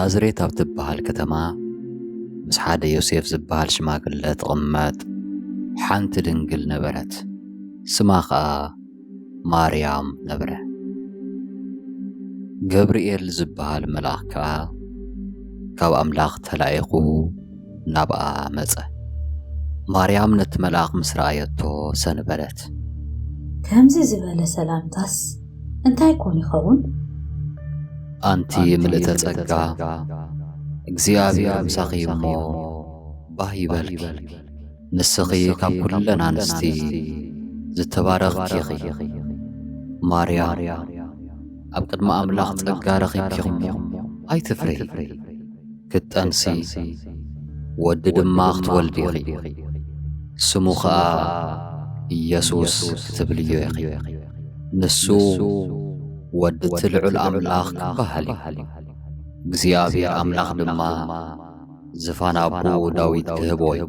ናዝሬት ኣብ ትበሃል ከተማ ምስ ሓደ ዮሴፍ ዝበሃል ሽማግለ ትቕመጥ ሓንቲ ድንግል ነበረት። ስማ ኸዓ ማርያም ነበረ። ገብርኤል ዝበሃል መልኣኽ ከዓ ካብ ኣምላኽ ተላኢኹ ናብኣ መጸ። ማርያም ነቲ መልኣኽ ምስ ረኣየቶ ሰንበለት። ከምዚ ዝበለ ሰላምታስ እንታይ ኮን ይኸውን? ኣንቲ ምልእተ ጸጋ እግዚኣብሔር ምሳኺ እሞ ባህ ይበልኪ። ንስኺ ካብ ኩለን ኣንስቲ ዝተባረኽኪ ኢኺ። ማርያም ኣብ ቅድሚ ኣምላኽ ጸጋ ረኺብኪ እሞ ኣይትፍሪ። ክትጠንሲ ወዲ ድማ ክትወልዲ ኢኺ። ስሙ ኸዓ ኢየሱስ ክትብልዮ ኢኺ። ንሱ ወዲ ትልዑል ኣምላኽ ክበሃል እዩ። እግዚኣብሔር ኣምላኽ ድማ ዝፋን ኣቦ ዳዊት ክህቦ እዩ።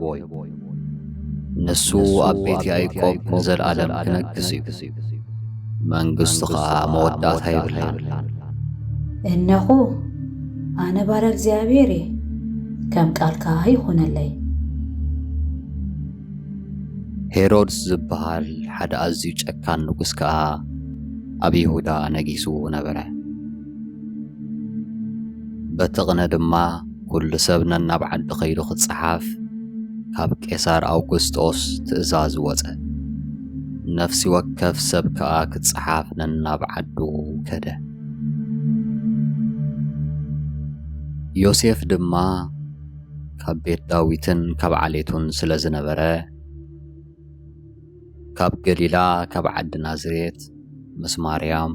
ንሱ ኣብ ቤት ያዕቆብ ንዘለዓለም ክነግስ እዩ። መንግሥቱ ኸዓ መወዳእታ የብላን። እነሆ ኣነ ባሪያ እግዚአብሔር እየ፣ ከም ቃልካ ይኹነለይ። ሄሮድስ ዝበሃል ሓደ ኣዝዩ ጨካን ንጉሥ ከዓ ኣብ ይሁዳ ነጊሱ ነበረ። በቲ ቅነ ድማ ኩሉ ሰብ ነናብ ዓዲ ኸይዱ ክጽሓፍ ካብ ቄሳር ኣውግስጦስ ትእዛዝ ወፀ። ነፍሲ ወከፍ ሰብ ከዓ ክጽሓፍ ነናብ ዓዱ ከደ። ዮሴፍ ድማ ካብ ቤት ዳዊትን ካብ ዓሌቱን ስለ ዝነበረ ካብ ገሊላ ካብ ዓዲ ናዝሬት ምስ ማርያም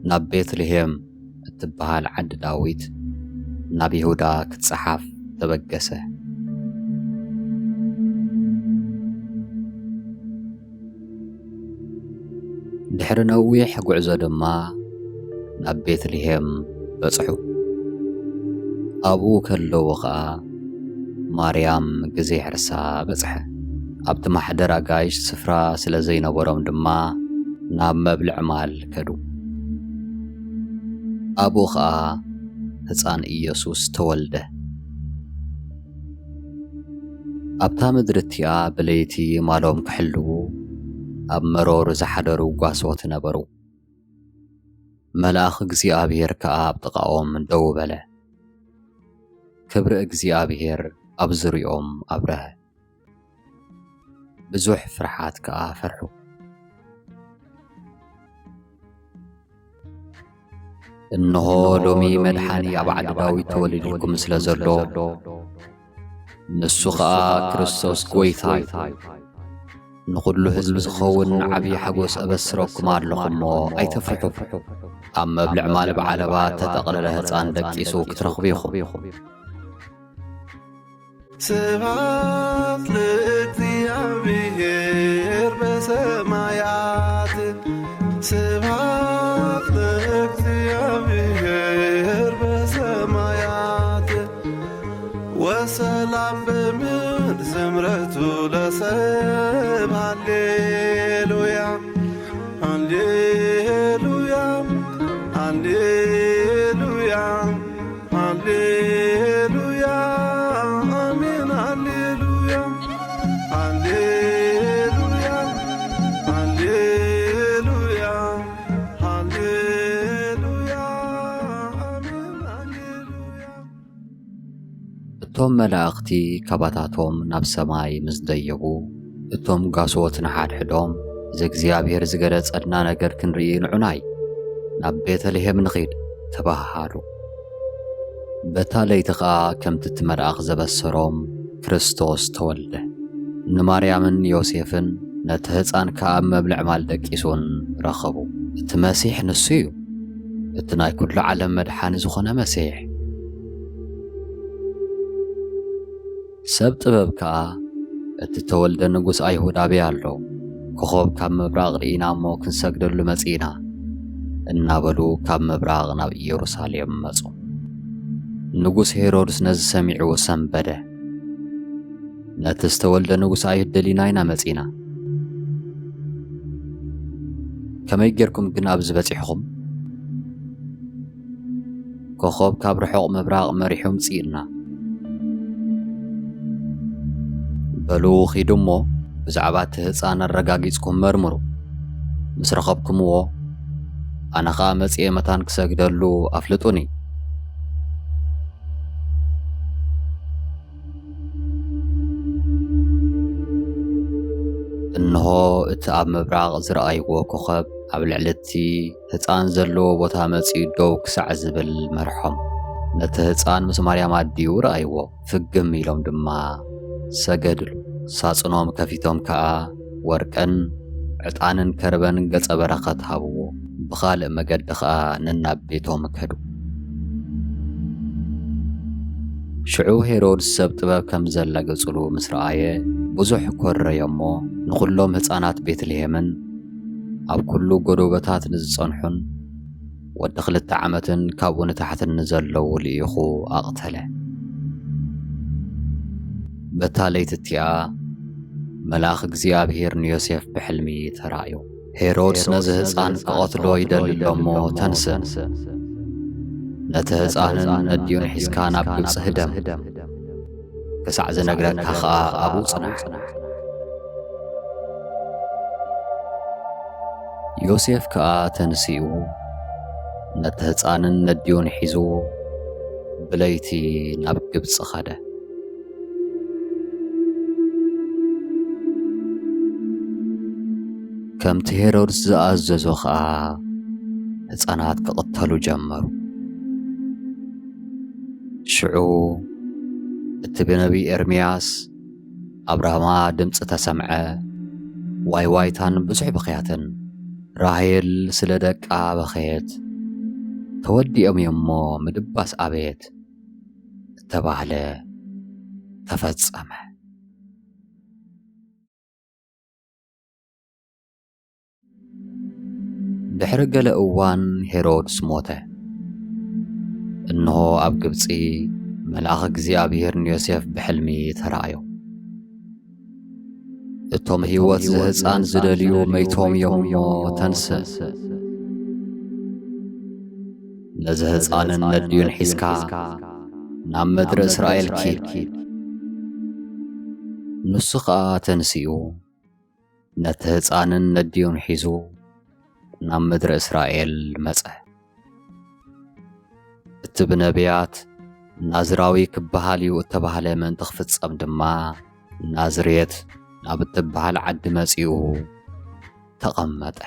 ናብ ቤትልሔም እትበሃል ዓዲ ዳዊት ናብ ይሁዳ ክጽሓፍ ተበገሰ። ድሕሪ ነዊሕ ጉዕዞ ድማ ናብ ቤትልሔም በጽሑ። ኣብኡ ከለዉ ኸዓ ማርያም ግዜ ሕርሳ በጽሐ። ኣብቲ ማሕደር ኣጋይሽ ስፍራ ስለ ዘይነበሮም ድማ ናብ መብልዕ ማል ከዱ። ኣብኡ ኸዓ ሕፃን ኢየሱስ ተወልደ። ኣብታ ምድሪ እቲኣ ብለይቲ ማሎም ክሕልው ኣብ መሮር ዝሓደሩ ጓሶት ነበሩ። መልኣኽ እግዚኣብሔር ከዓ ኣብ ጥቓኦም ደው በለ። ክብሪ እግዚኣብሔር ኣብ ዙርዮም ኣብረኸ። ብዙሕ ፍርሓት ከዓ ፈርሑ። እንሆ ሎሚ መድሓኒ ኣብ ዓዲ ዳዊት ተወሊድልኩም ስለ ዘሎ ንሱ ኸዓ ክርስቶስ ጐይታ እዩ። ንኹሉ ሕዝቢ ዝኸውን ዓብዪ ሓጐስ ኣበስረኩም ኣለኹ እሞ ኣይተፍርሑ። ኣብ መብልዕ ማል ብዓለባ ተጠቕለለ ሕፃን ደቂሱ ክትረኽቡ ኢኹም። ስብሐት ለእግዚአብሔር በሰማያት ስብሐት ለእግዚአብሔር በሰማያት ወሰላም በምድር ስምረቱ ለሰብ ሃሌሉያ ሃሌሉያ ሃሌሉያ ሃሌሉያ አሜን ሃሌሉያ ሃሌሉያ ሃሌሉያ ሃሌሉያ አሜን ሃሌሉያ። እቶም መላእኽቲ ካባታቶም ናብ ሰማይ ምስ ደየቡ እቶም ጋሶት ንሓድሕዶም ዘእግዚኣብሔር ዝገለጸልና ነገር ክንርኢ ንዑናይ ናብ ቤተልሔም ንኺድ ተባሃሉ። በታ ለይቲ ኸዓ ከምቲ እቲ መልኣኽ ዘበሰሮም ክርስቶስ ተወልደ። ንማርያምን ዮሴፍን ነቲ ሕፃን ከዓ ኣብ መብልዕ ማል ደቂሱን ረኸቡ። እቲ መሲሕ ንሱ እዩ፣ እቲ ናይ ኩሉ ዓለም መድሓኒ ዝኾነ መሲሕ። ሰብ ጥበብ ከዓ እቲ ተወልደ ንጉሥ ኣይሁድ ኣበይ ኣሎ? ኮኸብ ካብ ምብራቕ ርኢና እሞ ክንሰግደሉ መጺና እናበሉ ካብ ምብራቕ ናብ ኢየሩሳሌም መጹ። ንጉሥ ሄሮድስ ነዚ ሰሚዑ ሰንበደ። ነቲ ዝተወልደ ንጉሥ ኣይሁድ ደሊና ኢና መጺና። ከመይ ጌርኩም ግን ኣብዚ በጺሕኹም? كوخب كاب رحوق مبراق مريحوم صيرنا بلو خيدمو بزعبات هصان الرقاقيزكم مرمرو مسرخبكمو أنا خامس متان كسجدلو أفلطوني إنه اتعب مبراغ زرأيو كوخب قبل علتي هتصان زلو بوتا مصي دو كسع زبل مرحم نت هتصان مسماريا ماديو رأيو فقم يلوم دما سجدلو ساصنوم كفيتوم كا ورقن عطانن كربن قص برخت هابو بخالق مقد خا نناب بيتوم كدو شعو هيرودس سب طباب كم زلا قصلو مسرعايه بزح كور يمو نخلوم هصانات بيتلهيمن أب كلو قروبتات نزصنحن ودخلت عامتن كابون تحت النزلو ليخو أغتله بتاليت التيا ملاخ እግዚአብሔር يوسف بحلمي ترايو هيرودس نزه هصان قتلو يدل لمو تنسى نته هصان نديون حسكان اب ግብጽ هدم كسع زنغرك خا ابو صنح يوسف كا تنسيو نته هصان نديون حيزو بليتي ناب ግብጽ خده كم هيرودس زاززو خا هصانات كقتلو جمرو شعو التبنبي إرمياس أبراهما دمص تسمعه وايتان بزح بخياتن راهيل سلدك بخيت تودي يمو مدباس أبيت تبعله تفصمه بحرق لأوان هيرودس موته إنه أب قبصي ملاخ እግዚአብሔር يوسف بحلمي ترايو እቶም ህይወት ዝህፃን ዝደልዩ መይቶም የሞ ተንስእ ነዚ ህፃንን ነድዩን ሒዝካ ናብ ምድሪ እስራኤል ኪድ ንሱ ኸኣ ተንስኡ ነቲ ህፃንን ነድዩን ሒዙ ናብ ምድሪ እስራኤል መፀ እቲ ብነቢያት ናዝራዊ ክበሃል እዩ እተባህለ መን ትኽፍጸም ድማ ናዝሬት ናብ እትበሃል ዓዲ መጺኡ ተቐመጠ